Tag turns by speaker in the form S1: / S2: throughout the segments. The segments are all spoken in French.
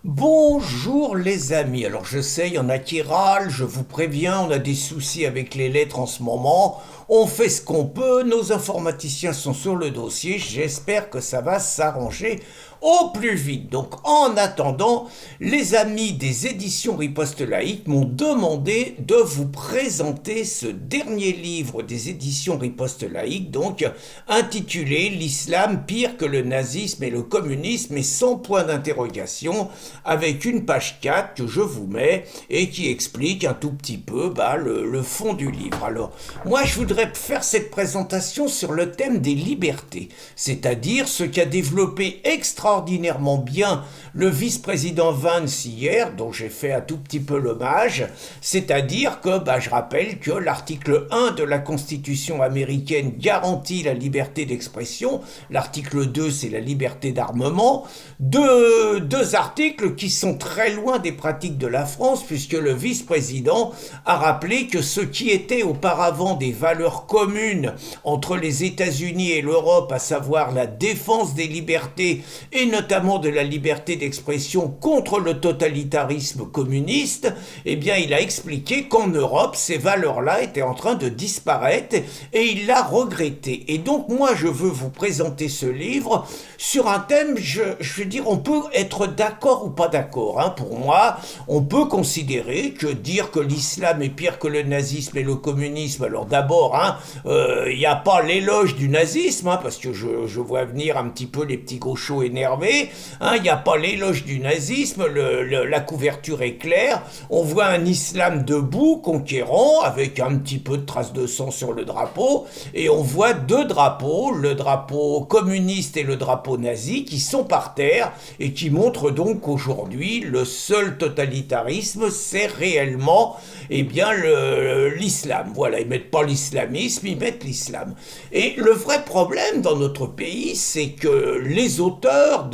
S1: Bonjour les amis, alors je sais, il y en a qui râlent, je vous préviens, on a des soucis avec les lettres en ce moment, on fait ce qu'on peut, nos informaticiens sont sur le dossier, j'espère que ça va s'arranger au plus vite. Donc en attendant, les amis des éditions Riposte Laïque m'ont demandé de vous présenter ce dernier livre des éditions Riposte Laïque, donc intitulé L'islam pire que le nazisme et le communisme et sans point d'interrogation, avec une page 4 que je vous mets et qui explique un tout petit peu le fond du livre. Alors, moi, je voudrais faire cette présentation sur le thème des libertés, c'est-à-dire ce qu'a développé extraordinairement bien le vice-président Vance hier, dont j'ai fait un tout petit peu l'hommage, c'est-à-dire que je rappelle que l'article 1 de la Constitution américaine garantit la liberté d'expression, l'article 2 c'est la liberté d'armement, deux articles qui sont très loin des pratiques de la France, puisque le vice-président a rappelé que ce qui était auparavant des valeurs communes entre les États-Unis et l'Europe, à savoir la défense des libertés et notamment de la liberté d'expression contre le totalitarisme communiste, eh bien il a expliqué qu'en Europe, ces valeurs-là étaient en train de disparaître et il l'a regretté. Et donc moi je veux vous présenter ce livre sur un thème, je veux dire, on peut être d'accord ou pas d'accord. Pour moi, on peut considérer que dire que l'islam est pire que le nazisme et le communisme, alors d'abord, il n'y a pas l'éloge du nazisme, parce que je vois venir un petit peu les petits gauchos énervés, il n'y a pas l'éloge du nazisme, la couverture est claire, on voit un islam debout, conquérant, avec un petit peu de traces de sang sur le drapeau, et on voit deux drapeaux, le drapeau communiste et le drapeau nazi, qui sont par terre, et qui montrent donc qu'aujourd'hui, le seul totalitarisme, c'est réellement l'islam. Voilà, ils mettent pas l'islamisme, ils mettent l'islam. Et le vrai problème dans notre pays, c'est que les auteurs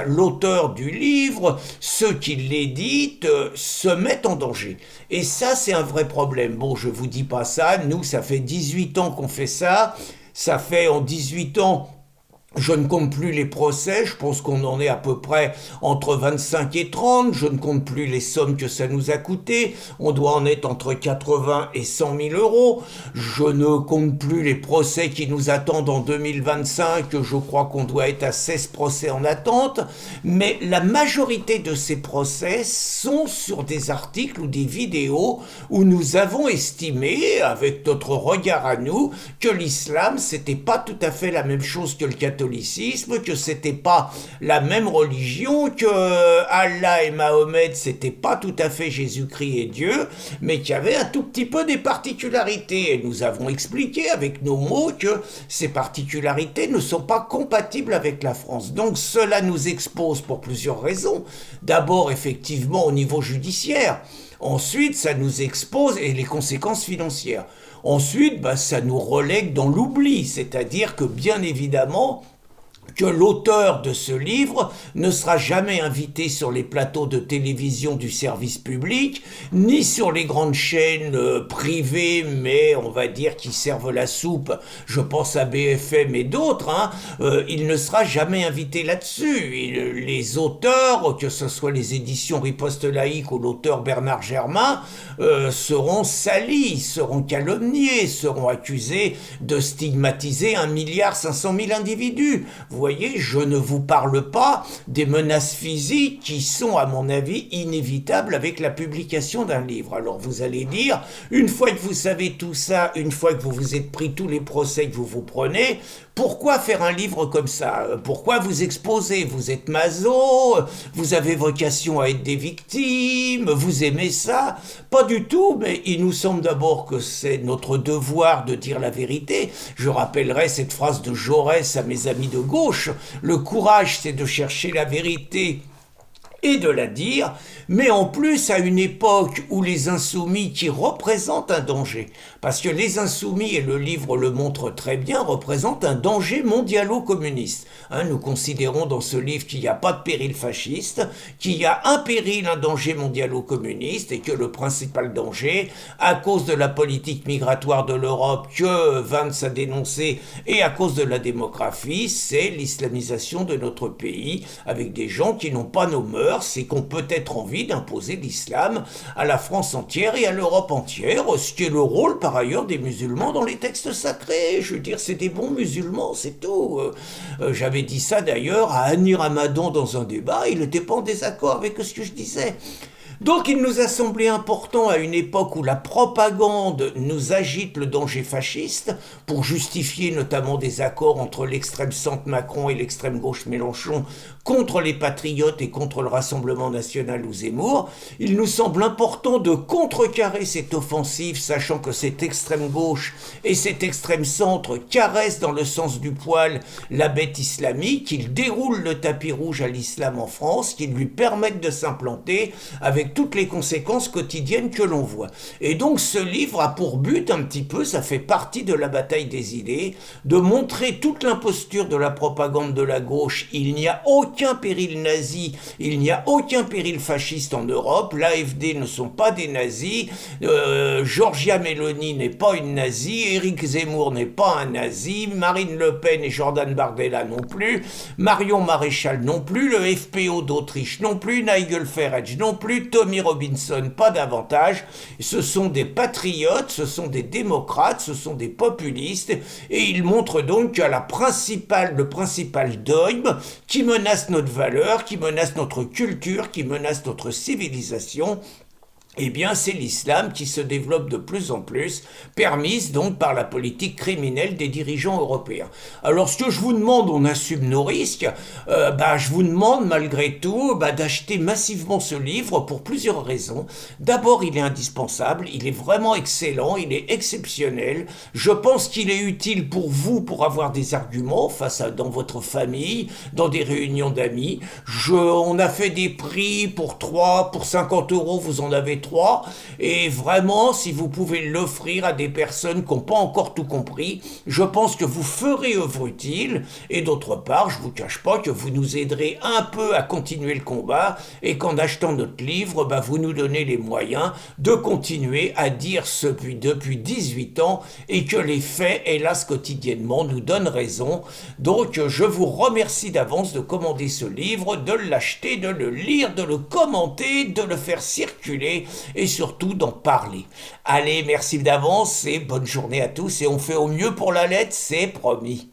S1: l'auteur du livre, ceux qui l'éditent, se mettent en danger. Et ça, c'est un vrai problème. Bon, je vous dis pas ça, nous, ça fait 18 ans qu'on fait ça, ça fait en 18 ans. Je ne compte plus les procès, je pense qu'on en est à peu près entre 25 et 30, je ne compte plus les sommes que ça nous a coûté, on doit en être entre 80 et 100 000 euros, je ne compte plus les procès qui nous attendent en 2025, je crois qu'on doit être à 16 procès en attente, mais la majorité de ces procès sont sur des articles ou des vidéos où nous avons estimé, avec notre regard à nous, que l'islam c'était pas tout à fait la même chose que le catholicisme, que c'était pas la même religion, que Allah et Mahomet c'était pas tout à fait Jésus-Christ et Dieu, mais qu'il y avait un tout petit peu des particularités. Et nous avons expliqué avec nos mots que ces particularités ne sont pas compatibles avec la France. Donc cela nous expose pour plusieurs raisons. D'abord, effectivement, au niveau judiciaire. Ensuite, ça nous expose et les conséquences financières. Ensuite, ça nous relègue dans l'oubli, c'est-à-dire que bien évidemment, que l'auteur de ce livre ne sera jamais invité sur les plateaux de télévision du service public, ni sur les grandes chaînes privées, mais on va dire qui servent la soupe, je pense à BFM et d'autres, il ne sera jamais invité là-dessus. Les auteurs, que ce soit les éditions Riposte Laïque ou l'auteur Bernard Germain, seront salis, seront calomniés, seront accusés de stigmatiser 1,5 milliard individus. Vous voyez, je ne vous parle pas des menaces physiques qui sont, à mon avis, inévitables avec la publication d'un livre. Alors vous allez dire, une fois que vous savez tout ça, une fois que vous vous êtes pris tous les procès que vous vous prenez, pourquoi faire un livre comme ça? Pourquoi vous exposer? Vous êtes maso, vous avez vocation à être des victimes, vous aimez ça? Pas du tout, mais il nous semble d'abord que c'est notre devoir de dire la vérité. Je rappellerai cette phrase de Jaurès à mes amis de gauche. Le courage, c'est de chercher la vérité et de la dire, mais en plus à une époque où les insoumis qui représentent un danger, parce que les insoumis, et le livre le montre très bien, représentent un danger mondialo-communiste. Nous considérons dans ce livre qu'il n'y a pas de péril fasciste, qu'il y a un péril, un danger mondialo-communiste, et que le principal danger, à cause de la politique migratoire de l'Europe que Vance a dénoncé, et à cause de la démographie, c'est l'islamisation de notre pays, avec des gens qui n'ont pas nos mœurs, peur, c'est qu'on peut être envie d'imposer l'islam à la France entière et à l'Europe entière, ce qui est le rôle par ailleurs des musulmans dans les textes sacrés. Je veux dire, c'est des bons musulmans, c'est tout. J'avais dit ça d'ailleurs à Annie Ramadan dans un débat, il n'était pas en désaccord avec ce que je disais. Donc il nous a semblé important à une époque où la propagande nous agite le danger fasciste, pour justifier notamment des accords entre l'extrême centre Macron et l'extrême gauche Mélenchon contre les patriotes et contre le Rassemblement national ou Zemmour, il nous semble important de contrecarrer cette offensive, sachant que cette extrême gauche et cet extrême centre caressent dans le sens du poil la bête islamique, qu'ils déroulent le tapis rouge à l'islam en France, qu'ils lui permettent de s'implanter avec toutes les conséquences quotidiennes que l'on voit. Et donc ce livre a pour but un petit peu, ça fait partie de la bataille des idées, de montrer toute l'imposture de la propagande de la gauche. Il n'y a aucun péril nazi, il n'y a aucun péril fasciste en Europe, l'AfD ne sont pas des nazis, Giorgia Meloni n'est pas une nazie, Éric Zemmour n'est pas un nazi, Marine Le Pen et Jordan Bardella non plus, Marion Maréchal non plus, le FPO d'Autriche non plus, Nigel Farage non plus, Tommy Robinson pas davantage. Ce sont des patriotes, ce sont des démocrates, ce sont des populistes, et ils montrent donc que le principal dogme qui menace notre valeur, qui menace notre culture, qui menace notre civilisation, eh bien, c'est l'islam qui se développe de plus en plus, permise donc par la politique criminelle des dirigeants européens. Alors, ce que je vous demande, on assume nos risques, je vous demande malgré tout d'acheter massivement ce livre pour plusieurs raisons. D'abord, il est indispensable, il est vraiment excellent, il est exceptionnel. Je pense qu'il est utile pour vous pour avoir des arguments dans votre famille, dans des réunions d'amis. On a fait des prix pour 50 euros, vous en avez 3. Et vraiment, si vous pouvez l'offrir à des personnes qui n'ont pas encore tout compris, je pense que vous ferez œuvre utile. Et d'autre part, je ne vous cache pas que vous nous aiderez un peu à continuer le combat et qu'en achetant notre livre, vous nous donnez les moyens de continuer à dire ce depuis 18 ans et que les faits, hélas, quotidiennement, nous donnent raison. Donc, je vous remercie d'avance de commander ce livre, de l'acheter, de le lire, de le commenter, de le faire circuler et surtout d'en parler. Allez, merci d'avance et bonne journée à tous, et on fait au mieux pour la lettre, c'est promis.